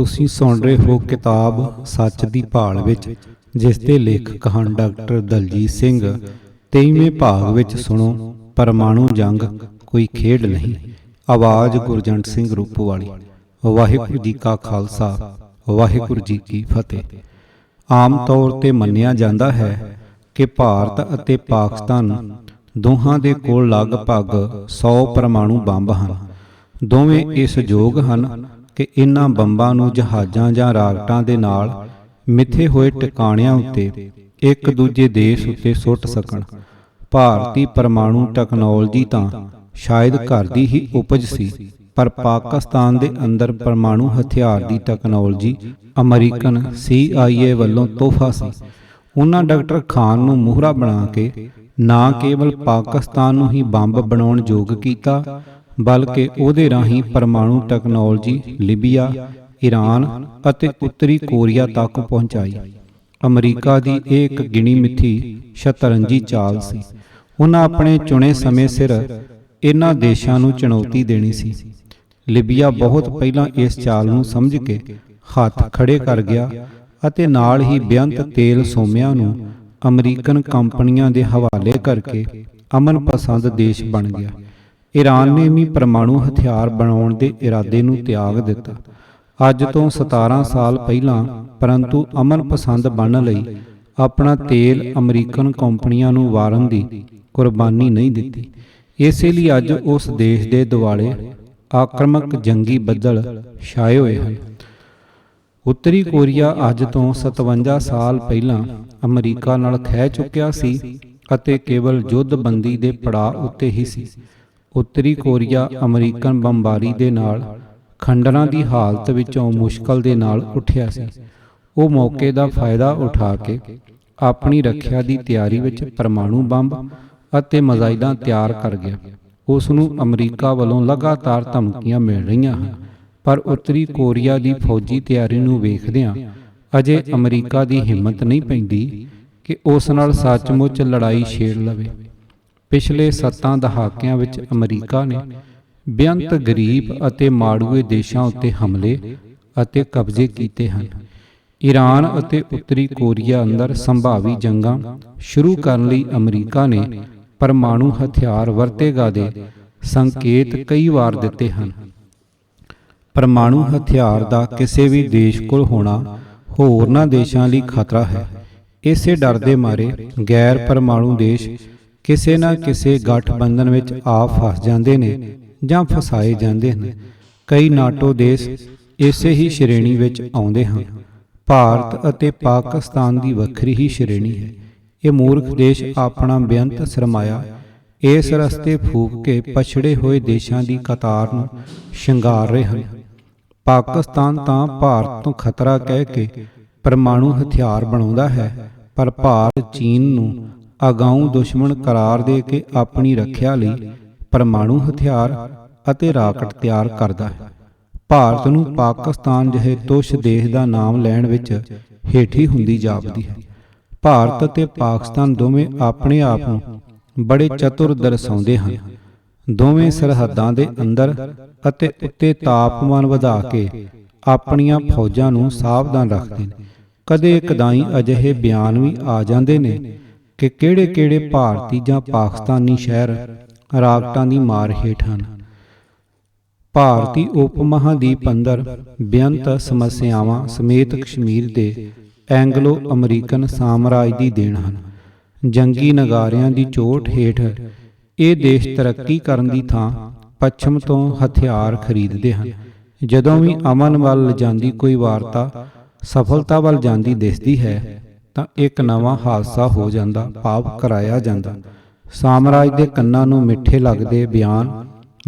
ਤੁਸੀਂ ਸੁਣ ਰਹੇ ਹੋ ਕਿਤਾਬ ਸੱਚ ਦੀ ਭਾਲ ਵਿੱਚ, ਜਿਸ ਦੇ ਲੇਖਕ ਹਨ ਡਾਕਟਰ ਦਲਜੀਤ ਸਿੰਘ। 23ਵੇਂ ਭਾਗ ਵਿੱਚ ਸੁਣੋ, ਪਰਮਾਣੂ ਜੰਗ ਕੋਈ ਖੇਡ ਨਹੀਂ। ਆਵਾਜ਼ ਗੁਰਜੰਟ ਸਿੰਘ ਰੂਪੋਵਾਲੀ। ਵਾਹਿਗੁਰੂ ਜੀ ਕਾ ਖਾਲਸਾ, ਵਾਹਿਗੁਰੂ ਜੀ ਕੀ ਫਤਿਹ। ਆਮ ਤੌਰ ਤੇ ਮੰਨਿਆ ਜਾਂਦਾ ਹੈ ਕਿ ਭਾਰਤ ਅਤੇ ਪਾਕਿਸਤਾਨ ਦੋਹਾਂ ਦੇ ਕੋਲ ਲਗਭਗ 100 ਪਰਮਾਣੂ ਬੰਬ ਹਨ। ਦੋਵੇਂ ਇਸ ਯੋਗ ਹਨ ਕਿ ਇਨ੍ਹਾਂ ਬੰਬਾਂ ਨੂੰ ਜਹਾਜ਼ਾਂ ਜਾਂ ਰਾਕਟਾਂ ਦੇ ਨਾਲ ਮਿੱਥੇ ਹੋਏ ਟਿਕਾਣਿਆਂ ਉੱਤੇ ਇੱਕ ਦੂਜੇ ਦੇਸ਼ ਉੱਤੇ ਸੁੱਟ ਸਕਣ। ਭਾਰਤੀ ਪਰਮਾਣੂ ਟੈਕਨੋਲੋਜੀ ਤਾਂ ਸ਼ਾਇਦ ਘਰ ਦੀ ਹੀ ਉਪਜ ਸੀ, ਪਰ ਪਾਕਿਸਤਾਨ ਦੇ ਅੰਦਰ ਪਰਮਾਣੂ ਹਥਿਆਰ ਦੀ ਟੈਕਨੋਲੋਜੀ ਅਮਰੀਕਨ CIA ਵੱਲੋਂ ਤੋਹਫਾ ਸੀ। ਉਹਨਾਂ ਡਾਕਟਰ ਖਾਨ ਨੂੰ ਮੋਹਰਾ ਬਣਾ ਕੇ ਨਾ ਕੇਵਲ ਪਾਕਿਸਤਾਨ ਨੂੰ ਹੀ ਬੰਬ ਬਣਾਉਣ ਯੋਗ ਕੀਤਾ, ਬਲਕਿ ਉਹਦੇ ਰਾਹੀਂ ਪਰਮਾਣੂ ਟੈਕਨੋਲੋਜੀ ਲੀਬੀਆ, ਈਰਾਨ ਅਤੇ ਉੱਤਰੀ ਕੋਰੀਆ ਤੱਕ ਪਹੁੰਚਾਈ। ਅਮਰੀਕਾ ਦੀ ਇਹ ਇੱਕ ਗਿਣੀ ਮਿਥੀ ਸ਼ਤਰੰਜੀ ਚਾਲ ਸੀ। ਉਹਨਾਂ ਆਪਣੇ ਚੁਣੇ ਸਮੇਂ ਸਿਰ ਇਹਨਾਂ ਦੇਸ਼ਾਂ ਨੂੰ ਚੁਣੌਤੀ ਦੇਣੀ ਸੀ। ਲੀਬੀਆ ਬਹੁਤ ਪਹਿਲਾਂ ਇਸ ਚਾਲ ਨੂੰ ਸਮਝ ਕੇ ਹੱਥ ਖੜੇ ਕਰ ਗਿਆ ਅਤੇ ਨਾਲ ਹੀ ਬੇਅੰਤ ਤੇਲ ਸੋਮਿਆਂ ਨੂੰ ਅਮਰੀਕਨ ਕੰਪਨੀਆਂ ਦੇ ਹਵਾਲੇ ਕਰਕੇ ਅਮਨ ਪਸੰਦ ਦੇਸ਼ ਬਣ ਗਿਆ। ਈਰਾਨ ਨੇ ਵੀ ਪਰਮਾਣੂ ਹਥਿਆਰ ਬਣਾਉਣ ਦੇ ਇਰਾਦੇ ਨੂੰ ਤਿਆਗ ਦਿੱਤਾ। ਅੱਜ ਤੋਂ 17 ਸਾਲ ਪਹਿਲਾਂ ਪਰੰਤੂ ਅਮਨ ਪਸੰਦ ਬਣਨ ਲਈ ਆਪਣਾ ਤੇਲ ਅਮਰੀਕਨ ਕੰਪਨੀਆਂ ਨੂੰ ਵਾਰਨ ਦੀ ਕੁਰਬਾਨੀ ਨਹੀਂ ਦਿੱਤੀ। ਇਸੇ ਲਈ ਅੱਜ ਉਸ ਦੇਸ਼ ਦੇ ਦੁਆਲੇ ਆਕਰਮਕ ਜੰਗੀ ਬੱਦਲ ਛਾਏ ਹੋਏ ਹਨ। ਉੱਤਰੀ ਕੋਰੀਆ ਅੱਜ ਤੋਂ 57 ਸਾਲ ਪਹਿਲਾਂ ਅਮਰੀਕਾ ਨਾਲ ਖਹਿ ਚੁੱਕਿਆ ਸੀ ਅਤੇ ਕੇਵਲ ਯੁੱਧਬੰਦੀ ਦੇ ਪੜਾਅ ਉੱਤੇ ਹੀ ਸੀ। ਉੱਤਰੀ ਕੋਰੀਆ ਅਮਰੀਕਨ ਬੰਬਾਰੀ ਦੇ ਨਾਲ ਖੰਡਰਾਂ ਦੀ ਹਾਲਤ ਵਿੱਚੋਂ ਮੁਸ਼ਕਲ ਦੇ ਨਾਲ ਉੱਠਿਆ ਸੀ। ਉਹ ਮੌਕੇ ਦਾ ਫਾਇਦਾ ਉਠਾ ਕੇ ਆਪਣੀ ਰੱਖਿਆ ਦੀ ਤਿਆਰੀ ਵਿੱਚ ਪਰਮਾਣੂ ਬੰਬ ਅਤੇ ਮਿਜ਼ਾਈਲਾਂ ਤਿਆਰ ਕਰ ਗਿਆ। ਉਸ ਨੂੰ ਅਮਰੀਕਾ ਵੱਲੋਂ ਲਗਾਤਾਰ ਧਮਕੀਆਂ ਮਿਲ ਰਹੀਆਂ ਹਨ, ਪਰ ਉੱਤਰੀ ਕੋਰੀਆ ਦੀ ਫੌਜੀ ਤਿਆਰੀ ਨੂੰ ਵੇਖਦਿਆਂ ਅਜੇ ਅਮਰੀਕਾ ਦੀ ਹਿੰਮਤ ਨਹੀਂ ਪੈਂਦੀ ਕਿ ਉਸ ਨਾਲ ਸੱਚਮੁੱਚ ਲੜਾਈ ਛੇੜ ਲਵੇ। ਪਿਛਲੇ 7 ਦਹਾਕਿਆਂ ਵਿੱਚ ਅਮਰੀਕਾ ਨੇ ਬੇਅੰਤ ਗਰੀਬ ਅਤੇ ਮਾੜੂਏ ਦੇਸ਼ਾਂ ਉੱਤੇ ਹਮਲੇ ਅਤੇ ਕਬਜ਼ੇ ਕੀਤੇ ਹਨ। ਈਰਾਨ ਅਤੇ ਉੱਤਰੀ ਕੋਰੀਆ ਅੰਦਰ ਸੰਭਾਵੀ ਜੰਗਾਂ ਸ਼ੁਰੂ ਕਰਨ ਲਈ ਅਮਰੀਕਾ ਨੇ ਪਰਮਾਣੂ ਹਥਿਆਰ ਵਰਤੇਗਾ ਦੇ ਸੰਕੇਤ ਕਈ ਵਾਰ ਦਿੱਤੇ ਹਨ। ਪਰਮਾਣੂ ਹਥਿਆਰ ਦਾ ਕਿਸੇ ਵੀ ਦੇਸ਼ ਕੋਲ ਹੋਣਾ ਹੋਰਨਾਂ ਦੇਸ਼ਾਂ ਲਈ ਖਤਰਾ ਹੈ। ਇਸੇ ਡਰ ਦੇ ਮਾਰੇ ਗੈਰ ਪਰਮਾਣੂ ਦੇਸ਼ ਕਿਸੇ ਨਾ ਕਿਸੇ ਗਠਬੰਧਨ ਵਿੱਚ ਆ ਫਸ ਜਾਂਦੇ ਨੇ ਜਾਂ ਫਸਾਏ ਜਾਂਦੇ ਹਨ। ਕਈ ਨਾਟੋ ਦੇਸ਼ ਇਸੇ ਹੀ ਸ਼੍ਰੇਣੀ ਵਿੱਚ ਆਉਂਦੇ ਹਨ। ਭਾਰਤ ਅਤੇ ਪਾਕਿਸਤਾਨ ਦੀ ਵੱਖਰੀ ਹੀ ਸ਼੍ਰੇਣੀ ਹੈ। ਇਹ ਮੂਰਖ ਦੇਸ਼ ਆਪਣਾ ਬੇਅੰਤ ਸਰਮਾਇਆ ਇਸ ਰਸਤੇ ਫੂਕ ਕੇ ਪਛੜੇ ਹੋਏ ਦੇਸ਼ਾਂ ਦੀ ਕਤਾਰ ਨੂੰ ਸ਼ਿੰਗਾਰ ਰਹੇ ਹਨ। ਪਾਕਿਸਤਾਨ ਤਾਂ ਭਾਰਤ ਤੋਂ ਖਤਰਾ ਕਹਿ ਕੇ ਪਰਮਾਣੂ ਹਥਿਆਰ ਬਣਾਉਂਦਾ ਹੈ, ਪਰ ਭਾਰਤ ਚੀਨ ਨੂੰ ਅਗਾਊਂ ਦੁਸ਼ਮਣ ਕਰਾਰ ਦੇ ਕੇ ਆਪਣੀ ਰੱਖਿਆ ਲਈ ਪਰਮਾਣੂ ਹਥਿਆਰ ਅਤੇ ਰਾਕਟ ਤਿਆਰ ਕਰਦਾ ਹੈ। ਭਾਰਤ ਨੂੰ ਪਾਕਿਸਤਾਨ ਜਿਹੇ ਤੁੱਛ ਦੇਸ਼ ਦਾ ਨਾਮ ਲੈਣ ਵਿੱਚ ਹੇਠੀ ਹੁੰਦੀ ਜਾਪਦੀ ਹੈ। ਭਾਰਤ ਅਤੇ ਪਾਕਿਸਤਾਨ ਦੋਵੇਂ ਆਪਣੇ ਆਪ ਨੂੰ ਬੜੇ ਚਤੁਰ ਦਰਸਾਉਂਦੇ ਹਨ। ਦੋਵੇਂ ਸਰਹੱਦਾਂ ਦੇ ਅੰਦਰ ਅਤੇ ਉੱਤੇ ਤਾਪਮਾਨ ਵਧਾ ਕੇ ਆਪਣੀਆਂ ਫੌਜਾਂ ਨੂੰ ਸਾਵਧਾਨ ਰੱਖਦੇ ਨੇ। ਕਦੇ ਕਦਾਈ ਅਜਿਹੇ ਬਿਆਨ ਵੀ ਆ ਜਾਂਦੇ ਨੇ ਕਿ ਕਿਹੜੇ-ਕਿਹੜੇ ਭਾਰਤੀ ਜਾਂ ਪਾਕਿਸਤਾਨੀ ਸ਼ਹਿਰ ਰਾਕਟਾਂ ਦੀ ਮਾਰ ਹੇਠ ਹਨ। ਭਾਰਤੀ ਉਪ ਮਹਾਂਦੀਪ ਅੰਦਰ ਬੇਅੰਤ ਸਮੱਸਿਆਵਾਂ ਸਮੇਤ ਕਸ਼ਮੀਰ ਦੇ ਐਂਗਲੋ ਅਮਰੀਕਨ ਸਾਮਰਾਜ ਦੀ ਦੇਣ ਹਨ। ਜੰਗੀ ਨਗਾਰਿਆਂ ਦੀ ਚੋਟ ਹੇਠ ਇਹ ਦੇਸ਼ ਤਰੱਕੀ ਕਰਨ ਦੀ ਥਾਂ ਪੱਛਮ ਤੋਂ ਹਥਿਆਰ ਖਰੀਦਦੇ ਹਨ। ਜਦੋਂ ਵੀ ਅਮਨ ਵੱਲ ਜਾਂਦੀ ਕੋਈ ਵਾਰਤਾ ਸਫਲਤਾ ਵੱਲ ਜਾਂਦੀ ਦਿਸਦੀ ਹੈ ਤਾਂ ਇੱਕ ਨਵਾਂ ਹਾਦਸਾ ਹੋ ਜਾਂਦਾ, ਭਾਵ ਕਰਾਇਆ ਜਾਂਦਾ। ਸਾਮਰਾਜ ਦੇ ਕੰਨਾਂ ਨੂੰ ਮਿੱਠੇ ਲੱਗਦੇ ਬਿਆਨ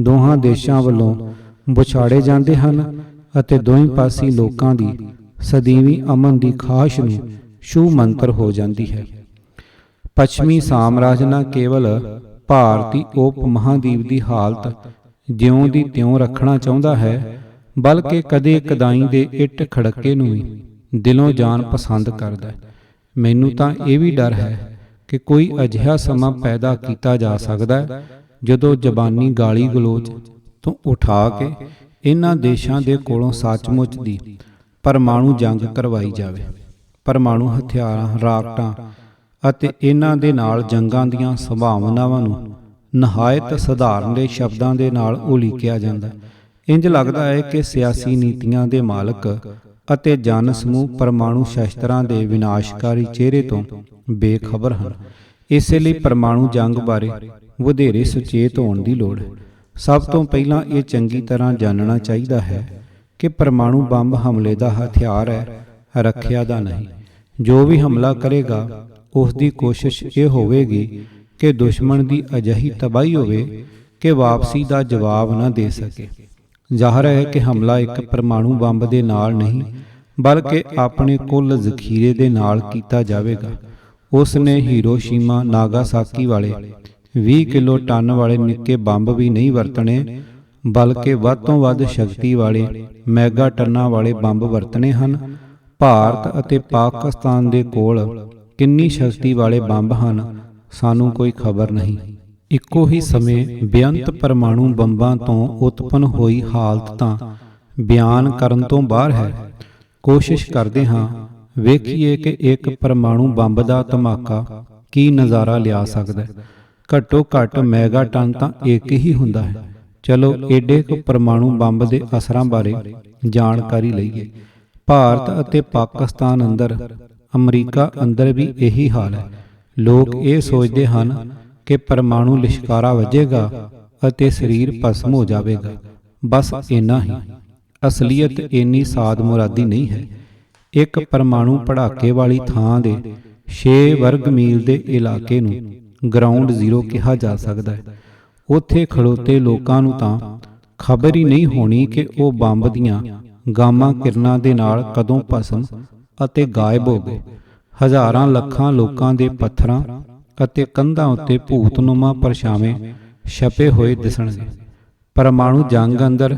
ਦੋਹਾਂ ਦੇਸ਼ਾਂ ਵੱਲੋਂ ਵਿਛਾੜੇ ਜਾਂਦੇ ਹਨ ਅਤੇ ਦੋਵੇਂ ਪਾਸੀ ਲੋਕਾਂ ਦੀ ਸਦੀਵੀ ਅਮਨ ਦੀ ਖਾਹਿਸ਼ ਨੂੰ ਛੂ ਮੰਤਰ ਹੋ ਜਾਂਦੀ ਹੈ। ਪੱਛਮੀ ਸਾਮਰਾਜ ਨਾ ਕੇਵਲ ਭਾਰਤੀ ਉਪ ਮਹਾਂਦੀਪ ਦੀ ਹਾਲਤ ਜਿਉਂ ਦੀ ਤਿਉਂ ਰੱਖਣਾ ਚਾਹੁੰਦਾ ਹੈ, ਬਲਕਿ ਕਦੇ ਕਦਾਈ ਦੇ ਇੱਟ ਖੜਕੇ ਨੂੰ ਵੀ ਦਿਲੋਂ ਜਾਨ ਪਸੰਦ ਕਰਦਾ ਹੈ। ਮੈਨੂੰ ਤਾਂ ਇਹ ਵੀ ਡਰ ਹੈ ਕਿ ਕੋਈ ਅਜਿਹਾ ਸਮਾਂ ਪੈਦਾ ਕੀਤਾ ਜਾ ਸਕਦਾ ਹੈ ਜਦੋਂ ਜ਼ਬਾਨੀ ਗਾਲੀ ਗਲੋਚ ਤੋਂ ਉਠਾ ਕੇ ਇਹਨਾਂ ਦੇਸ਼ਾਂ ਦੇ ਕੋਲੋਂ ਸੱਚਮੁੱਚ ਦੀ ਪਰਮਾਣੂ ਜੰਗ ਕਰਵਾਈ ਜਾਵੇ। ਪਰਮਾਣੂ ਹਥਿਆਰਾਂ, ਰਾਕਟਾਂ ਅਤੇ ਇਹਨਾਂ ਦੇ ਨਾਲ ਜੰਗਾਂ ਦੀਆਂ ਸੰਭਾਵਨਾਵਾਂ ਨੂੰ ਨਹਾਇਤ ਸਧਾਰਨ ਦੇ ਸ਼ਬਦਾਂ ਦੇ ਨਾਲ ਉਲੀਕਿਆ ਜਾਂਦਾ। ਇੰਜ ਲੱਗਦਾ ਹੈ ਕਿ ਸਿਆਸੀ ਨੀਤੀਆਂ ਦੇ ਮਾਲਕ ਅਤੇ ਜਨ ਸਮੂਹ ਪਰਮਾਣੂ ਸ਼ਸਤਰਾਂ ਦੇ ਵਿਨਾਸ਼ਕਾਰੀ ਚਿਹਰੇ ਤੋਂ ਬੇਖਬਰ ਹਨ। ਇਸੇ ਲਈ ਪਰਮਾਣੂ ਜੰਗ ਬਾਰੇ ਵਧੇਰੇ ਸੁਚੇਤ ਹੋਣ ਦੀ ਲੋੜ ਹੈ। ਸਭ ਤੋਂ ਪਹਿਲਾਂ ਇਹ ਚੰਗੀ ਤਰ੍ਹਾਂ ਜਾਣਨਾ ਚਾਹੀਦਾ ਹੈ ਕਿ ਪਰਮਾਣੂ ਬੰਬ ਹਮਲੇ ਦਾ ਹਥਿਆਰ ਹੈ, ਰੱਖਿਆ ਦਾ ਨਹੀਂ। ਜੋ ਵੀ ਹਮਲਾ ਕਰੇਗਾ ਉਸ ਦੀ ਕੋਸ਼ਿਸ਼ ਇਹ ਹੋਵੇਗੀ ਕਿ ਦੁਸ਼ਮਣ ਦੀ ਅਜਿਹੀ ਤਬਾਹੀ ਹੋਵੇ ਕਿ ਵਾਪਸੀ ਦਾ ਜਵਾਬ ਨਾ ਦੇ ਸਕੇ। ਜ਼ਾਹਰ ਹੈ ਕਿ ਹਮਲਾ ਇੱਕ ਪਰਮਾਣੂ ਬੰਬ ਦੇ ਨਾਲ ਨਹੀਂ ਬਲਕਿ ਆਪਣੇ ਕੁੱਲ ਜ਼ਖੀਰੇ ਦੇ ਨਾਲ ਕੀਤਾ ਜਾਵੇਗਾ। ਉਸ ਨੇ ਹੀਰੋਸ਼ੀਮਾ ਨਾਗਾਸਾਕੀ ਵਾਲੇ 20 ਕਿਲੋ ਟਨ ਵਾਲੇ ਨਿੱਕੇ ਬੰਬ ਵੀ ਨਹੀਂ ਵਰਤਣੇ ਬਲਕਿ ਵੱਧ ਤੋਂ ਵੱਧ ਸ਼ਕਤੀ ਵਾਲੇ ਮੈਗਾ ਟਨਾਂ ਵਾਲੇ ਬੰਬ ਵਰਤਣੇ ਹਨ। ਭਾਰਤ ਅਤੇ ਪਾਕਿਸਤਾਨ ਦੇ ਕੋਲ ਕਿੰਨੀ ਸ਼ਕਤੀ ਵਾਲੇ ਬੰਬ ਹਨ ਸਾਨੂੰ ਕੋਈ ਖਬਰ ਨਹੀਂ। ਇੱਕੋ ਹੀ ਸਮੇਂ ਬੇਅੰਤ ਪਰਮਾਣੂ ਬੰਬਾਂ ਤੋਂ ਉਤਪੰਨ ਹੋਈ ਹਾਲਤ ਤਾਂ ਬਿਆਨ ਕਰਨ ਤੋਂ ਬਾਹਰ ਹੈ। ਕੋਸ਼ਿਸ਼ ਕਰਦੇ ਹਾਂ ਵੇਖੀਏ ਕਿ ਇੱਕ ਪਰਮਾਣੂ ਬੰਬ ਦਾ ਧਮਾਕਾ ਕੀ ਨਜ਼ਾਰਾ ਲਿਆ ਸਕਦਾ ਹੈ। ਘੱਟੋ ਘੱਟ ਮੈਗਾ ਟਨ ਤਾਂ ਇੱਕ ਹੀ ਹੁੰਦਾ ਹੈ। ਚਲੋ ਏਡੇ ਕੁ ਪਰਮਾਣੂ ਬੰਬ ਦੇ ਅਸਰਾਂ ਬਾਰੇ ਜਾਣਕਾਰੀ ਲਈਏ। ਭਾਰਤ ਅਤੇ ਪਾਕਿਸਤਾਨ ਅੰਦਰ, ਅਮਰੀਕਾ ਅੰਦਰ ਵੀ ਇਹੀ ਹਾਲ ਹੈ। ਲੋਕ ਇਹ ਸੋਚਦੇ ਹਨ ਕਿ ਪਰਮਾਣੂ ਲਿਸ਼ਕਾਰਾ ਵੱਜੇਗਾ ਅਤੇ ਸਰੀਰ ਭਸਮ ਹੋ ਜਾਵੇਗਾ। ਬਸ ਇੰਨਾ ਹੀ। ਅਸਲੀਅਤ ਇੰਨੀ ਸਾਦ ਮੁਰਾਦੀ ਨਹੀਂ ਹੈ। ਇੱਕ ਪਰਮਾਣੂ ਪੜਾਕੇ ਵਾਲੀ ਥਾਂ ਦੇ 6 ਵਰਗ ਮੀਲ ਦੇ ਇਲਾਕੇ ਨੂੰ ਗਰਾਊਂਡ ਜ਼ੀਰੋ ਕਿਹਾ ਜਾ ਸਕਦਾ ਹੈ। ਉੱਥੇ ਖੜੋਤੇ ਲੋਕਾਂ ਨੂੰ ਤਾਂ ਖਬਰ ਹੀ ਨਹੀਂ ਹੋਣੀ ਕਿ ਉਹ ਬੰਬ ਦੀਆਂ ਗਾਮਾ ਕਿਰਨਾਂ ਦੇ ਨਾਲ ਕਦੋਂ ਭਸਮ ਅਤੇ ਗਾਇਬ ਹੋ ਗਏ। ਹਜ਼ਾਰਾਂ ਲੱਖਾਂ ਲੋਕਾਂ ਦੇ ਪੱਥਰਾਂ ਅਤੇ ਕੰਧਾਂ ਉੱਤੇ ਭੂਤਨੁਮਾ ਪਰਛਾਵੇਂ ਛਪੇ ਹੋਏ ਦਿਸਣਗੇ। ਪਰਮਾਣੂ ਜੰਗ ਅੰਦਰ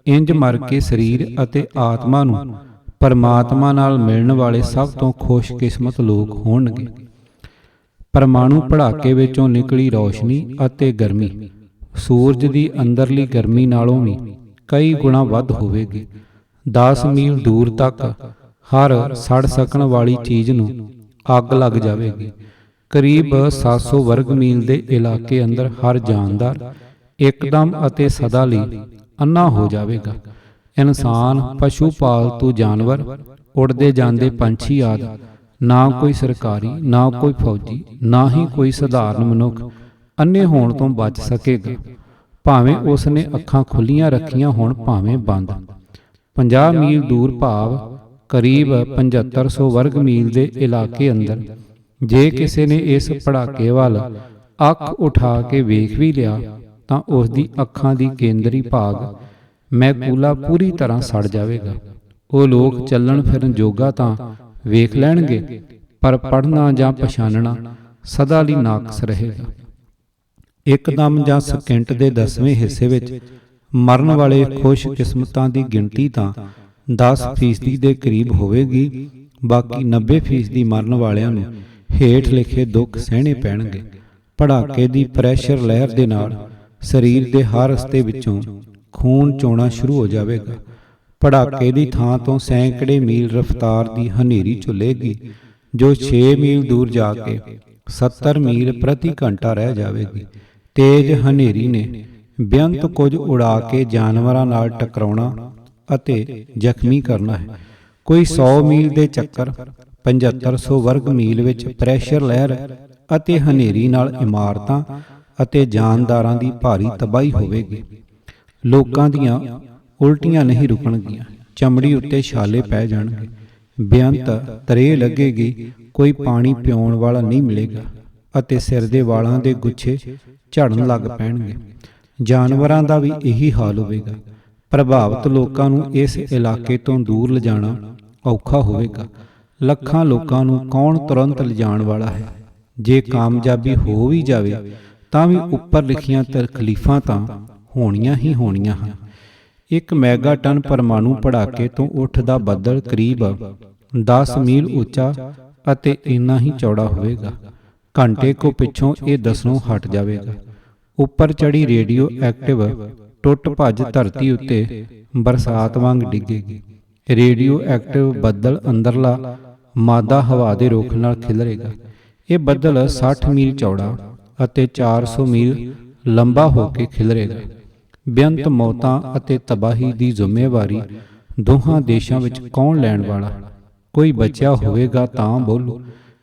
ਇੰਜ ਮਰ ਕੇ ਸਰੀਰ ਅਤੇ ਆਤਮਾ ਨੂੰ ਪਰਮਾਤਮਾ ਨਾਲ ਮਿਲਣ ਵਾਲੇ ਸਭ ਤੋਂ ਖੁਸ਼ਕਿਸਮਤ ਲੋਕ ਹੋਣਗੇ। ਪਰਮਾਣੂ ਪੜਾਕੇ ਵਿੱਚੋਂ ਨਿਕਲੀ ਰੌਸ਼ਨੀ ਅਤੇ ਗਰਮੀ ਸੂਰਜ ਦੀ ਅੰਦਰਲੀ ਗਰਮੀ ਨਾਲੋਂ ਵੀ ਕਈ ਗੁਣਾ ਵੱਧ ਹੋਵੇਗੀ। 10 ਮੀਲ ਦੂਰ ਤੱਕ ਹਰ ਸੜ ਸਕਣ ਵਾਲੀ ਚੀਜ਼ ਨੂੰ ਅੱਗ ਲੱਗ ਜਾਵੇਗੀ। ਕਰੀਬ 700 ਵਰਗ ਮੀਲ ਦੇ ਇਲਾਕੇ ਅੰਦਰ ਹਰ ਜਾਨਦਾਰ ਇੱਕਦਮ ਅਤੇ ਸਦਾ ਲਈ ਅੰਨਾ ਹੋ ਜਾਵੇਗਾ। ਇਨਸਾਨ, ਪਸ਼ੂ ਪਾਲਤੂ ਜਾਨਵਰ, ਉੜਦੇ ਜਾਂਦੇ ਪੰਛੀ ਆਦਿ, ਨਾ ਕੋਈ ਸਰਕਾਰੀ, ਨਾ ਕੋਈ ਫੌਜੀ, ਨਾ ਹੀ ਕੋਈ ਸਧਾਰਨ ਮਨੁੱਖ ਅੰਨੇ ਹੋਣ ਤੋਂ ਬਚ ਸਕੇਗਾ, ਭਾਵੇਂ ਉਸ ਨੇ ਅੱਖਾਂ ਖੁੱਲੀਆਂ ਰੱਖੀਆਂ ਹੋਣ ਭਾਵੇਂ ਬੰਦ। 50 ਮੀਲ ਦੂਰ ਭਾਵ ਕਰੀਬ 7500 ਵਰਗ ਮੀਲ ਦੇ ਇਲਾਕੇ ਅੰਦਰ ਜੇ ਕਿਸੇ ਨੇ ਇਸ ਪੜਾਕੇ ਵੱਲ ਅੱਖ ਉਠਾ ਕੇ ਵੇਖ ਵੀ ਲਿਆ ਤਾਂ ਉਸ ਦੀ ਅੱਖਾਂ ਦੀ ਕੇਂਦਰੀ ਭਾਗ ਮੈਕੂਲਾ ਪੂਰੀ ਤਰ੍ਹਾਂ ਸੜ ਜਾਵੇਗਾ। ਉਹ ਲੋਕ ਚੱਲਣ ਫਿਰਨ ਜੋਗਾ ਤਾਂ ਵੇਖ ਲੈਣਗੇ ਪਰ ਪੜ੍ਹਨਾ ਜਾਂ ਪਛਾਣਨਾ ਸਦਾ ਲਈ ਨਾਕਸ ਰਹੇਗਾ। ਇੱਕਦਮ ਜਾਂ ਸਕਿੰਟ ਦੇ 10ਵੇਂ ਹਿੱਸੇ ਵਿੱਚ ਮਰਨ ਵਾਲੇ ਖੁਸ਼ਕਿਸਮਤਾਂ ਦੀ ਗਿਣਤੀ ਤਾਂ 10% ਦੇ ਕਰੀਬ ਹੋਵੇਗੀ। ਬਾਕੀ 90% ਮਰਨ ਵਾਲਿਆਂ ਨੂੰ ਹੇਠ ਲਿਖੇ ਦੁੱਖ ਸਹਿਣੇ ਪੈਣਗੇ। ਪੜਾਕੇ ਦੀ ਪ੍ਰੈਸ਼ਰ ਲਹਿਰ ਦੇ ਨਾਲ ਸਰੀਰ ਦੇ ਹਰ ਰਸਤੇ ਵਿੱਚੋਂ ਖੂਨ ਚੋਣਾ ਸ਼ੁਰੂ ਹੋ ਜਾਵੇਗਾ। ਪੜਾਕੇ ਦੀ ਥਾਂ ਤੋਂ ਸੈਂਕੜੇ ਮੀਲ ਰਫ਼ਤਾਰ ਦੀ ਹਨੇਰੀ ਝੁੱਲੇਗੀ ਜੋ 6 ਮੀਲ ਦੂਰ ਜਾ ਕੇ 70 ਮੀਲ ਪ੍ਰਤੀ ਘੰਟਾ ਰਹਿ ਜਾਵੇਗੀ। ਤੇਜ਼ ਹਨੇਰੀ ਨੇ ਬੇਅੰਤ ਕੁਝ ਉਡਾ ਕੇ ਜਾਨਵਰਾਂ ਨਾਲ ਟਕਰਾਉਣਾ ਅਤੇ ਜ਼ਖਮੀ ਕਰਨਾ ਹੈ। ਕੋਈ 100 ਮੀਲ ਦੇ ਚੱਕਰ 7500 ਵਰਗ ਮੀਲ ਵਿੱਚ ਪ੍ਰੈਸ਼ਰ ਲਹਿਰ ਅਤੇ ਹਨੇਰੀ ਨਾਲ ਇਮਾਰਤਾਂ ਅਤੇ ਜਾਨਦਾਰਾਂ ਦੀ ਭਾਰੀ ਤਬਾਹੀ ਹੋਵੇਗੀ। ਲੋਕਾਂ ਦੀਆਂ ਉਲਟੀਆਂ ਨਹੀਂ ਰੁਕਣਗੀਆਂ, ਚਮੜੀ ਉੱਤੇ ਛਾਲੇ ਪੈ ਜਾਣਗੇ, ਬੇਅੰਤ ਤਰੇਹ ਲੱਗੇਗੀ, ਕੋਈ ਪਾਣੀ ਪਿਆਉਣ ਵਾਲਾ ਨਹੀਂ ਮਿਲੇਗਾ ਅਤੇ ਸਿਰ ਦੇ ਵਾਲਾਂ ਦੇ ਗੁੱਛੇ ਝੜਨ ਲੱਗ ਪੈਣਗੇ। ਜਾਨਵਰਾਂ ਦਾ ਵੀ ਇਹੀ ਹਾਲ ਹੋਵੇਗਾ। ਪ੍ਰਭਾਵਿਤ ਲੋਕਾਂ ਨੂੰ ਇਸ ਇਲਾਕੇ ਤੋਂ ਦੂਰ ਲਿਜਾਣਾ ਔਖਾ ਹੋਵੇਗਾ। ਲੱਖਾਂ ਲੋਕਾਂ ਨੂੰ ਕੌਣ ਤੁਰੰਤ ਲਿਜਾਣ ਵਾਲਾ ਹੈ? ਜੇ ਕਾਮਯਾਬੀ ਹੋ ਵੀ ਜਾਵੇ ਤਾਂ ਵੀ ਉੱਪਰ ਲਿਖੀਆਂ ਤਕਲੀਫਾਂ ਤਾਂ ਹੋਣੀਆਂ ਹੀ ਹੋਣੀਆਂ ਹਨ। ਇੱਕ ਮੈਗਾ ਟਨ ਪਰਮਾਣੂ ਪੜਾਕੇ ਤੋਂ ਉੱਠਦਾ ਬੱਦਲ ਕਰੀਬ 10 ਮੀਲ ਉੱਚਾ ਅਤੇ ਇੰਨਾ ਹੀ ਚੌੜਾ ਹੋਵੇਗਾ। ਘੰਟੇ ਕੋ ਪਿੱਛੋਂ ਇਹ ਦੱਸਣੋਂ ਹਟ ਜਾਵੇਗਾ। ਉੱਪਰ ਚੜੀ ਰੇਡੀਓ ਐਕਟਿਵ ਟੁੱਟ ਭੱਜ ਧਰਤੀ ਉੱਤੇ ਬਰਸਾਤ ਵਾਂਗ ਡਿੱਗੇਗੀ। ਰੇਡੀਓ ਐਕਟਿਵ ਬੱਦਲ ਅੰਦਰਲਾ ਮਾਦਾ ਹਵਾ ਦੇ ਰੁੱਖ ਨਾਲ ਖਿਲਰੇਗਾ। ਇਹ ਬੱਦਲ 60 ਮੀਲ ਚੌੜਾ ਅਤੇ 400 ਮੀਲ ਲੰਬਾ ਹੋ ਕੇ ਖਿਲਰੇਗਾ। ਬੇਅੰਤ ਮੌਤਾਂ ਅਤੇ ਤਬਾਹੀ ਦੀ ਜ਼ਿੰਮੇਵਾਰੀ ਦੋਹਾਂ ਦੇਸ਼ਾਂ ਵਿੱਚ ਕੌਣ ਲੈਣ ਵਾਲਾ? ਕੋਈ ਬਚਿਆ ਹੋਵੇਗਾ ਤਾਂ ਬੋਲੋ।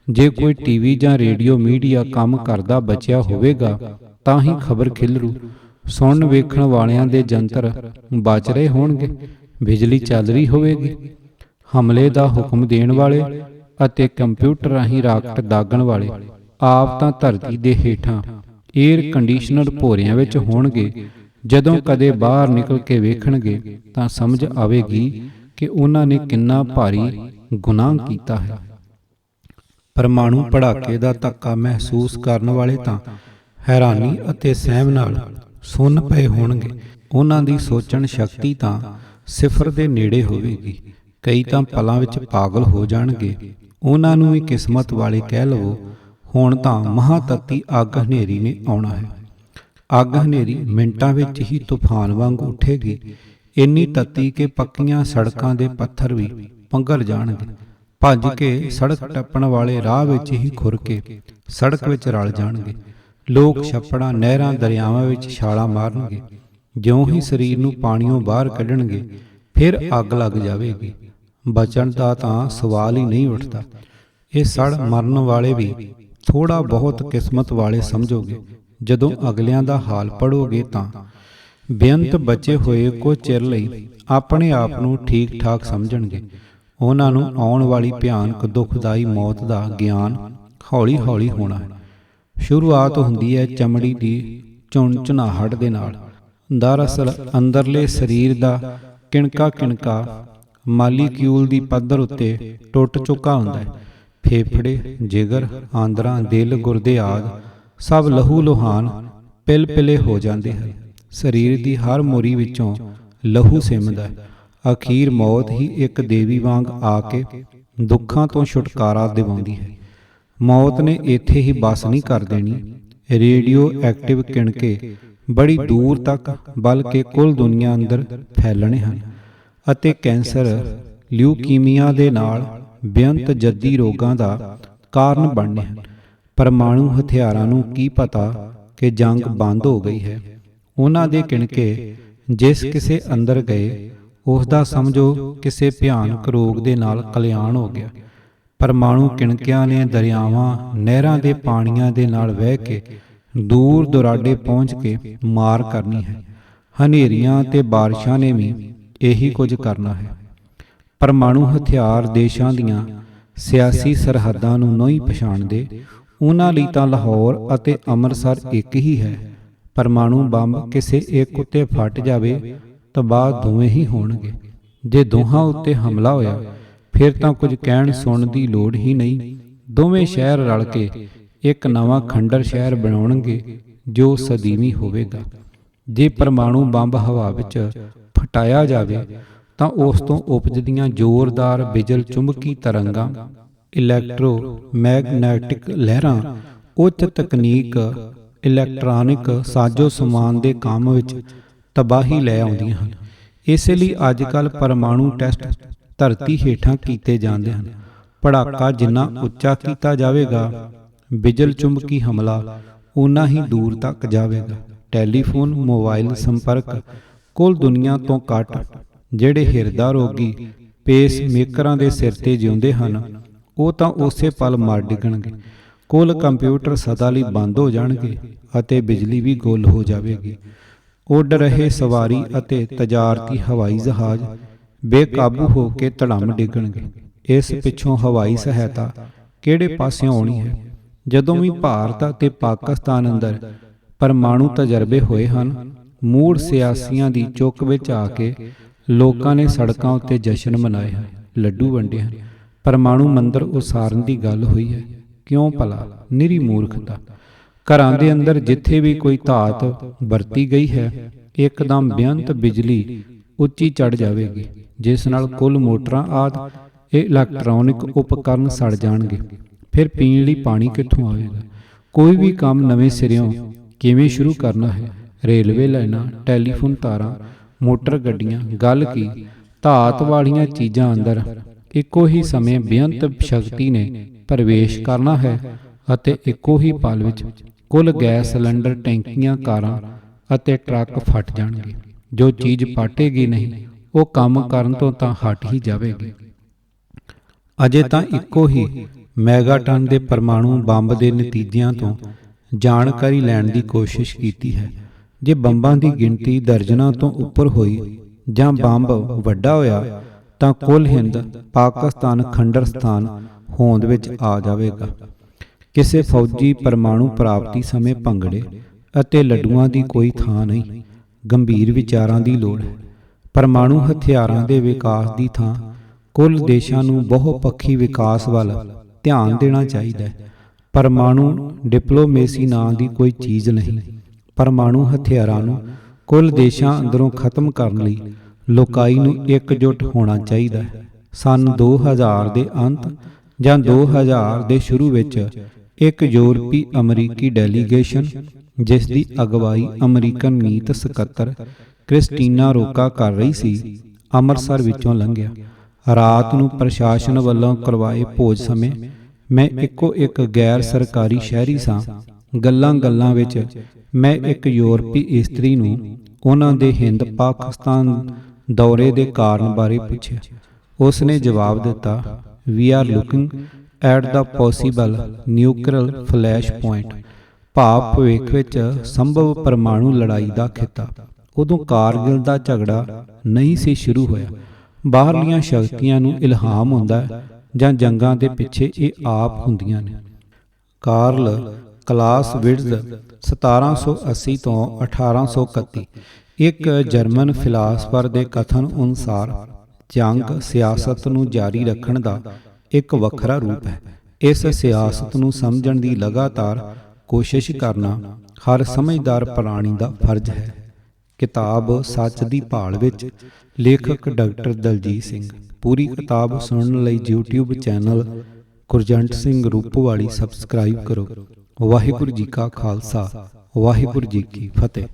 ਜੇ ਕੋਈ ਟੀਵੀ ਜਾਂ ਰੇਡੀਓ ਮੀਡੀਆ ਕੰਮ ਕਰਦਾ ਬਚਿਆ ਹੋਵੇਗਾ ਤਾਂ ਹੀ ਖਬਰ ਖਿਲਰੂ। ਸੁਣਨ ਵੇਖਣ ਵਾਲਿਆਂ ਦੇ ਜੰਤਰ ਬਚ ਰਹੇ ਹੋਣਗੇ, ਬਿਜਲੀ ਚੱਲ ਰਹੀ ਹੋਵੇਗੀ। ਹਮਲੇ ਦਾ ਹੁਕਮ ਦੇਣ ਵਾਲੇ ਅਤੇ ਕੰਪਿਊਟਰ ਰਾਹੀਂ ਰਾਕਟ ਦਾਗਣ ਵਾਲੇ ਆਪ ਤਾਂ ਧਰਤੀ ਦੇ ਹੇਠਾਂ ਏਅਰ ਕੰਡੀਸ਼ਨਰ ਭੋਰਿਆਂ ਵਿੱਚ ਹੋਣਗੇ। ਜਦੋਂ ਕਦੇ ਬਾਹਰ ਨਿਕਲ ਕੇ ਵੇਖਣਗੇ ਤਾਂ ਸਮਝ ਆਵੇਗੀ ਕਿ ਉਹਨਾਂ ਨੇ ਕਿੰਨਾ ਭਾਰੀ ਗੁਨਾਹ ਕੀਤਾ ਹੈ। ਪਰਮਾਣੂ ਪੜਾਕੇ ਦਾ ਧੱਕਾ ਮਹਿਸੂਸ ਕਰਨ ਵਾਲੇ ਤਾਂ ਹੈਰਾਨੀ ਅਤੇ ਸਹਿਮ ਨਾਲ ਸੁੰਨ ਪਏ ਹੋਣਗੇ। ਉਹਨਾਂ ਦੀ ਸੋਚਣ ਸ਼ਕਤੀ ਤਾਂ ਸਿਫਰ ਦੇ ਨੇੜੇ ਹੋਵੇਗੀ। ਕਈ ਤਾਂ ਪਲਾਂ ਵਿੱਚ ਪਾਗਲ ਹੋ ਜਾਣਗੇ। ਉਹਨਾਂ ਨੂੰ ਵੀ ਕਿਸਮਤ ਵਾਲੇ ਕਹਿ ਲਵੋ। ਹੁਣ ਤਾਂ ਮਹਾਤੱਤੀ ਅੱਗ ਹਨੇਰੀ ਨੇ ਆਉਣਾ ਹੈ। ਅੱਗ ਹਨੇਰੀ ਮਿੰਟਾਂ ਵਿੱਚ ਹੀ ਤੂਫਾਨ ਵਾਂਗ ਉੱਠੇਗੀ, ਇੰਨੀ ਤੱਤੀ ਕਿ ਪੱਕੀਆਂ ਸੜਕਾਂ ਦੇ ਪੱਥਰ ਵੀ ਪਿਘਲ ਜਾਣਗੇ। ਭੱਜ ਕੇ ਸੜਕ ਟੱਪਣ ਵਾਲੇ ਰਾਹ ਵਿੱਚ ਹੀ ਖੁਰ ਕੇ ਸੜਕ ਵਿੱਚ ਰਲ ਜਾਣਗੇ। ਲੋਕ ਛੱਪੜਾਂ, ਨਹਿਰਾਂ, ਦਰਿਆਵਾਂ ਵਿੱਚ ਛਾਲਾਂ ਮਾਰਨਗੇ। ਜਿਉਂ ਹੀ ਸਰੀਰ ਨੂੰ ਪਾਣੀਓਂ ਬਾਹਰ ਕੱਢਣਗੇ ਫਿਰ ਅੱਗ ਲੱਗ ਜਾਵੇਗੀ। ਬਚਣ ਦਾ ਤਾਂ ਸਵਾਲ ਹੀ ਨਹੀਂ ਉੱਠਦਾ। ਇਹ ਸੜ ਮਰਨ ਵਾਲੇ ਵੀ ਥੋੜ੍ਹਾ ਬਹੁਤ ਕਿਸਮਤ ਵਾਲੇ ਸਮਝੋਗੇ। ਜਦੋਂ ਅਗਲਿਆਂ ਦਾ ਹਾਲ ਪੜ੍ਹੋਗੇ ਤਾਂ ਬੇਅੰਤ ਬਚੇ ਹੋਏ ਕੁਝ ਚਿਰ ਲਈ ਆਪਣੇ ਆਪ ਨੂੰ ਠੀਕ ਠਾਕ ਸਮਝਣਗੇ। ਉਹਨਾਂ ਨੂੰ ਆਉਣ ਵਾਲੀ ਭਿਆਨਕ ਦੁਖਦਾਈ ਮੌਤ ਦਾ ਗਿਆਨ ਹੌਲੀ ਹੌਲੀ ਹੋਣਾ ਹੈ। ਸ਼ੁਰੂਆਤ ਹੁੰਦੀ ਹੈ ਚਮੜੀ ਦੀ ਝੁਣਝੁਣਾਹਟ ਦੇ ਨਾਲ। ਦਰਅਸਲ ਅੰਦਰਲੇ ਸਰੀਰ ਦਾ ਕਿਣਕਾ ਕਿਣਕਾ ਮਾਲੀਕਿਊਲ ਦੀ ਪੱਧਰ ਉੱਤੇ ਟੁੱਟ ਚੁੱਕਾ ਹੁੰਦਾ ਹੈ। ਫੇਫੜੇ, ਜਿਗਰ, ਆਂਦਰਾਂ, ਦਿਲ, ਗੁਰਦੇ ਆਦਿ ਸਭ ਲਹੂ ਲੁਹਾਨ ਪਿਲ-ਪਿਲੇ ਹੋ ਜਾਂਦੇ ਹਨ। ਸਰੀਰ ਦੀ ਹਰ ਮੋਰੀ ਵਿੱਚੋਂ ਲਹੂ ਸਿੰਮਦਾ ਹੈ। ਅਖੀਰ ਮੌਤ ਹੀ ਇੱਕ ਦੇਵੀ ਵਾਂਗ ਆ ਕੇ ਦੁੱਖਾਂ ਤੋਂ ਛੁਟਕਾਰਾ ਦਿਵਾਉਂਦੀ ਹੈ। ਮੌਤ ਨੇ ਇੱਥੇ ਹੀ ਬਸ ਨਹੀਂ ਕਰ ਦੇਣੀ। ਰੇਡੀਓ ਐਕਟਿਵ ਕਿਣਕੇ ਬੜੀ ਦੂਰ ਤੱਕ ਬਲਕਿ ਕੁੱਲ ਦੁਨੀਆ ਅੰਦਰ ਫੈਲਣੇ ਹਨ ਅਤੇ ਕੈਂਸਰ, ਲਿਊਕੀਮੀਆ ਦੇ ਨਾਲ ਬੇਅੰਤ ਜੱਦੀ ਰੋਗਾਂ ਦਾ ਕਾਰਨ ਬਣਨੇ ਹਨ। ਪਰਮਾਣੂ ਹਥਿਆਰਾਂ ਨੂੰ ਕੀ ਪਤਾ ਕਿ ਜੰਗ ਬੰਦ ਹੋ ਗਈ ਹੈ। ਉਹਨਾਂ ਦੇ ਕਿਣਕੇ ਜਿਸ ਕਿਸੇ ਅੰਦਰ ਗਏ ਉਸ ਦਾ ਸਮਝੋ ਕਿਸੇ ਭਿਆਨਕ ਰੋਗ ਦੇ ਨਾਲ ਕਲਿਆਣ ਹੋ ਗਿਆ। ਪਰਮਾਣੂ ਕਿਣਕਿਆਂ ਨੇ ਦਰਿਆਵਾਂ, ਨਹਿਰਾਂ ਦੇ ਪਾਣੀਆਂ ਦੇ ਨਾਲ ਵਹਿ ਕੇ ਦੂਰ ਦੁਰਾਡੇ ਪਹੁੰਚ ਕੇ ਮਾਰ ਕਰਨੀ ਹੈ। ਹਨੇਰੀਆਂ ਤੇ ਬਾਰਿਸ਼ਾਂ ਨੇ ਵੀ ਇਹੀ ਕੁਝ ਕਰਨਾ ਹੈ। ਪਰਮਾਣੂ ਹਥਿਆਰ ਦੇਸ਼ਾਂ ਦੀਆਂ ਸਿਆਸੀ ਸਰਹੱਦਾਂ ਨੂੰ ਨਹੀਂ ਪਛਾਣਦੇ। ਉਹਨਾਂ ਲਈ ਤਾਂ ਲਾਹੌਰ ਅਤੇ ਅੰਮ੍ਰਿਤਸਰ ਇੱਕ ਹੀ ਹੈ। ਪਰਮਾਣੂ ਬੰਬ ਕਿਸੇ ਇੱਕ ਉੱਤੇ ਫਟ ਜਾਵੇ ਤਾਂ ਬਾਅਦ ਦੋਵੇਂ ਹੀ ਹੋਣਗੇ। ਜੇ ਦੋਹਾਂ ਉੱਤੇ ਹਮਲਾ ਹੋਇਆ ਫਿਰ ਤਾਂ ਕੁਝ ਕਹਿਣ ਸੁਣਨ ਦੀ ਲੋੜ ਹੀ ਨਹੀਂ। ਦੋਵੇਂ ਸ਼ਹਿਰ ਰਲ ਕੇ ਇੱਕ ਨਵਾਂ ਖੰਡਰ ਸ਼ਹਿਰ ਬਣਾਉਣਗੇ ਜੋ ਸਦੀਵੀ ਹੋਵੇਗਾ। ਜੇ ਪਰਮਾਣੂ ਬੰਬ ਹਵਾ ਵਿੱਚ ਫਟਾਇਆ ਜਾਵੇ ਤਾਂ ਉਸ ਤੋਂ ਉਪਜਦੀਆਂ ਜ਼ੋਰਦਾਰ ਬਿਜਲ ਚੁੰਬਕੀ ਤਰੰਗਾਂ, ਇਲੈਕਟ੍ਰੋਮੈਗਨੈਟਿਕ ਲਹਿਰਾਂ, ਉੱਚ ਤਕਨੀਕ ਇਲੈਕਟ੍ਰਾਨਿਕ ਸਾਜ਼ੋ ਸਮਾਨ ਦੇ ਕੰਮ ਵਿੱਚ ਤਬਾਹੀ ਲੈ ਆਉਂਦੀਆਂ ਹਨ। ਇਸੇ ਲਈ ਅੱਜ ਕੱਲ੍ਹ ਪਰਮਾਣੂ ਟੈਸਟ ਧਰਤੀ ਹੇਠਾਂ ਕੀਤੇ ਜਾਂਦੇ ਹਨ। ਪੜਾਕਾ ਜਿੰਨਾ ਉੱਚਾ ਕੀਤਾ ਜਾਵੇਗਾ, ਬਿਜਲ ਚੁੰਬਕੀ ਹਮਲਾ ਓਨਾ ਹੀ ਦੂਰ ਤੱਕ ਜਾਵੇਗਾ। ਟੈਲੀਫੋਨ, ਮੋਬਾਈਲ ਸੰਪਰਕ ਕੁੱਲ ਦੁਨੀਆ ਤੋਂ ਘੱਟ ਜਿਹੜੇ ਹਿਰਦਾ ਰੋਗੀ ਪੇਸ ਮੇਕਰਾਂ ਦੇ ਸਿਰ ਤੇ ਜਿਉਂਦੇ ਹਨ ਉਹ ਤਾਂ ਉਸੇ ਪਲ ਮਰ ਡਿੱਗਣਗੇ। ਕੁੱਲ ਕੰਪਿਊਟਰ ਸਦਾ ਲਈ ਬੰਦ ਹੋ ਜਾਣਗੇ ਅਤੇ ਬਿਜਲੀ ਵੀ ਗੁੱਲ ਹੋ ਜਾਵੇਗੀ। ਉੱਡ ਰਹੇ ਸਵਾਰੀ ਅਤੇ ਤਜਾਰਤੀ ਹਵਾਈ ਜਹਾਜ਼ ਬੇਕਾਬੂ ਹੋ ਕੇ ਧੜਮ ਡਿੱਗਣਗੇ। ਇਸ ਪਿੱਛੋਂ ਹਵਾਈ ਸਹਾਇਤਾ ਕਿਹੜੇ ਪਾਸਿਓਂ ਆਉਣੀ ਹੈ? ਜਦੋਂ ਵੀ ਭਾਰਤ ਅਤੇ ਪਾਕਿਸਤਾਨ ਅੰਦਰ ਪਰਮਾਣੂ ਤਜਰਬੇ ਹੋਏ ਹਨ, ਮੂੜ ਸਿਆਸੀਆਂ ਦੀ ਚੁੱਕ ਵਿੱਚ ਆ ਕੇ ਲੋਕਾਂ ਨੇ ਸੜਕਾਂ ਉੱਤੇ ਜਸ਼ਨ ਮਨਾਏ ਹਨ, ਲੱਡੂ ਵੰਡੇ ਹਨ। ਪਰਮਾਣੂ ਮੰਦਰ ਉਸਾਰਨ ਦੀ ਗੱਲ ਹੋਈ ਹੈ। ਕਿਉਂ ਭਲਾ? ਨਿਰੀ ਮੂਰਖਤਾ। ਘਰਾਂ ਦੇ ਅੰਦਰ ਜਿੱਥੇ ਵੀ ਕੋਈ ਧਾਤ ਵਰਤੀ ਗਈ ਹੈ, ਇੱਕਦਮ ਬੇਅੰਤ ਬਿਜਲੀ ਉੱਚੀ ਚੜ੍ਹ ਜਾਵੇਗੀ, ਜਿਸ ਨਾਲ ਕੁੱਲ ਮੋਟਰਾਂ ਆਦਿ ਇਲੈਕਟ੍ਰੋਨਿਕ ਉਪਕਰਨ ਸੜ ਜਾਣਗੇ। ਫਿਰ ਪੀਣ ਲਈ ਪਾਣੀ ਕਿੱਥੋਂ ਆਵੇਗਾ? ਕੋਈ ਵੀ ਕੰਮ ਨਵੇਂ ਸਿਰਿਓਂ ਕਿਵੇਂ ਸ਼ੁਰੂ ਕਰਨਾ ਹੈ? ਰੇਲਵੇ ਲਾਈਨਾਂ, ਟੈਲੀਫੋਨ ਤਾਰਾਂ, ਮੋਟਰ ਗੱਡੀਆਂ, ਗੱਲ ਕੀ ਧਾਤ ਵਾਲੀਆਂ ਚੀਜ਼ਾਂ ਅੰਦਰ ਇੱਕੋ ਹੀ ਸਮੇਂ ਬੇਅੰਤ ਸ਼ਕਤੀ ਨੇ ਪ੍ਰਵੇਸ਼ ਕਰਨਾ ਹੈ ਅਤੇ ਇੱਕੋ ਹੀ ਪਲ ਵਿੱਚ ਕੁੱਲ ਗੈਸ ਸਿਲੰਡਰ, ਟੈਂਕੀਆਂ, ਕਾਰਾਂ ਅਤੇ ਟਰੱਕ ਫਟ ਜਾਣਗੇ। ਜੋ ਚੀਜ਼ ਪਾਟੇਗੀ ਨਹੀਂ ਉਹ ਕੰਮ ਕਰਨ ਤੋਂ ਤਾਂ ਹਟ ਹੀ ਜਾਵੇਗੀ। ਅਜੇ ਤਾਂ ਇੱਕੋ ਹੀ ਮੈਗਾਟਨ ਦੇ ਪਰਮਾਣੂ ਬੰਬ ਦੇ ਨਤੀਜਿਆਂ ਤੋਂ ਜਾਣਕਾਰੀ ਲੈਣ ਦੀ ਕੋਸ਼ਿਸ਼ ਕੀਤੀ ਹੈ। ਜੇ ਬੰਬਾਂ ਦੀ ਗਿਣਤੀ ਦਰਜਨਾਂ ਤੋਂ ਉੱਪਰ ਹੋਈ ਜਾਂ ਬੰਬ ਵੱਡਾ ਹੋਇਆ ਤਾਂ ਕੁੱਲ ਹਿੰਦ, ਪਾਕਿਸਤਾਨ ਖੰਡਰਸਤਾਨ ਹੋਂਦ ਵਿੱਚ ਆ ਜਾਵੇਗਾ। ਕਿਸੇ ਫੌਜੀ ਪਰਮਾਣੂ ਪ੍ਰਾਪਤੀ ਸਮੇਂ ਭੰਗੜੇ ਅਤੇ ਲੱਡੂਆਂ ਦੀ ਕੋਈ ਥਾਂ ਨਹੀਂ। ਗੰਭੀਰ ਵਿਚਾਰਾਂ ਦੀ ਲੋੜ ਹੈ। ਪਰਮਾਣੂ ਹਥਿਆਰਾਂ ਦੇ ਵਿਕਾਸ ਦੀ ਥਾਂ ਕੁੱਲ ਦੇਸ਼ਾਂ ਨੂੰ ਬਹੁਪੱਖੀ ਵਿਕਾਸ ਵੱਲ ਧਿਆਨ ਦੇਣਾ ਚਾਹੀਦਾ ਹੈ। ਪਰਮਾਣੂ ਡਿਪਲੋਮੇਸੀ ਨਾਂ ਦੀ ਕੋਈ ਚੀਜ਼ ਨਹੀਂ। ਪਰਮਾਣੂ ਹਥਿਆਰਾਂ ਨੂੰ ਕੁੱਲ ਦੇਸ਼ਾਂ ਅੰਦਰੋਂ ਖਤਮ ਕਰਨ ਲਈ ਲੋਕਾਈ ਨੂੰ ਇਕਜੁੱਟ ਹੋਣਾ ਚਾਹੀਦਾ ਹੈ। ਸੰਨ 2000 ਦੇ ਅੰਤ ਜਾਂ 2000 ਦੇ ਸ਼ੁਰੂ ਵਿੱਚ ਇੱਕ ਯੂਰਪੀ ਅਮਰੀਕੀ ਡੈਲੀਗੇਸ਼ਨ, ਜਿਸ ਦੀ ਅਗਵਾਈ ਅਮਰੀਕਨ ਮੀਤ ਸਕੱਤਰ ਕ੍ਰਿਸਟੀਨਾ ਰੋਕਾ ਕਰ ਰਹੀ ਸੀ, ਅੰਮ੍ਰਿਤਸਰ ਵਿੱਚੋਂ ਲੰਘਿਆ। ਰਾਤ ਨੂੰ ਪ੍ਰਸ਼ਾਸਨ ਵੱਲੋਂ ਕਰਵਾਏ ਭੋਜ ਸਮੇਂ ਮੈਂ ਇੱਕੋ ਇੱਕ ਗੈਰ ਸਰਕਾਰੀ ਸ਼ਹਿਰੀ ਸਾਂ। ਗੱਲਾਂ ਵਿੱਚ ਮੈਂ ਇੱਕ ਯੂਰਪੀ ਇਸਤਰੀ ਨੂੰ ਉਹਨਾਂ ਦੇ ਹਿੰਦ ਪਾਕਿਸਤਾਨ ਦੌਰੇ ਦੇ ਕਾਰਨ ਬਾਰੇ ਪੁੱਛਿਆ। ਉਸ ਨੇ ਜਵਾਬ ਦਿੱਤਾ, "we are looking at the possible nuclear flash point", ਭਾਵ ਭਵਿੱਖ ਵਿੱਚ ਸੰਭਵ ਪਰਮਾਣੂ ਲੜਾਈ ਦਾ ਖਿੱਤਾ। ਉਦੋਂ ਕਾਰਗਿਲ ਦਾ ਝਗੜਾ ਨਹੀਂ ਸੀ ਸ਼ੁਰੂ ਹੋਇਆ। ਬਾਹਰਲੀਆਂ ਸ਼ਕਤੀਆਂ ਨੂੰ ਇਲਹਾਮ ਹੁੰਦਾ ਹੈ ਜਾਂ ਜੰਗਾਂ ਦੇ ਪਿੱਛੇ ਇਹ ਆਪ ਹੁੰਦੀਆਂ ਨੇ। ਕਾਰਲ ਕਲਾਸਵਿਟਜ਼ 1780 ਤੋਂ 1831 ਇੱਕ ਜਰਮਨ ਫਿਲਾਸਫਰ ਦੇ ਕਥਨ ਅਨੁਸਾਰ ਜੰਗ ਸਿਆਸਤ ਨੂੰ ਜਾਰੀ ਰੱਖਣ ਦਾ ਇੱਕ ਵੱਖਰਾ ਰੂਪ ਹੈ। ਇਸ ਸਿਆਸਤ ਨੂੰ ਸਮਝਣ ਦੀ ਲਗਾਤਾਰ ਕੋਸ਼ਿਸ਼ ਕਰਨਾ ਹਰ ਸਮਝਦਾਰ ਪ੍ਰਾਣੀ ਦਾ ਫਰਜ਼ ਹੈ। ਕਿਤਾਬ ਸੱਚ ਦੀ ਭਾਲ ਵਿੱਚ, ਲੇਖਕ ਡਾਕਟਰ ਦਲਜੀਤ ਸਿੰਘ। ਪੂਰੀ ਕਿਤਾਬ ਸੁਣਨ ਲਈ YouTube channel Gurjant Singh Rupowali subscribe ਕਰੋ। ਵਾਹਿਗੁਰੂ ਜੀ ਕਾ ਖਾਲਸਾ, ਵਾਹਿਗੁਰੂ ਜੀ ਕੀ ਫਤਿਹ।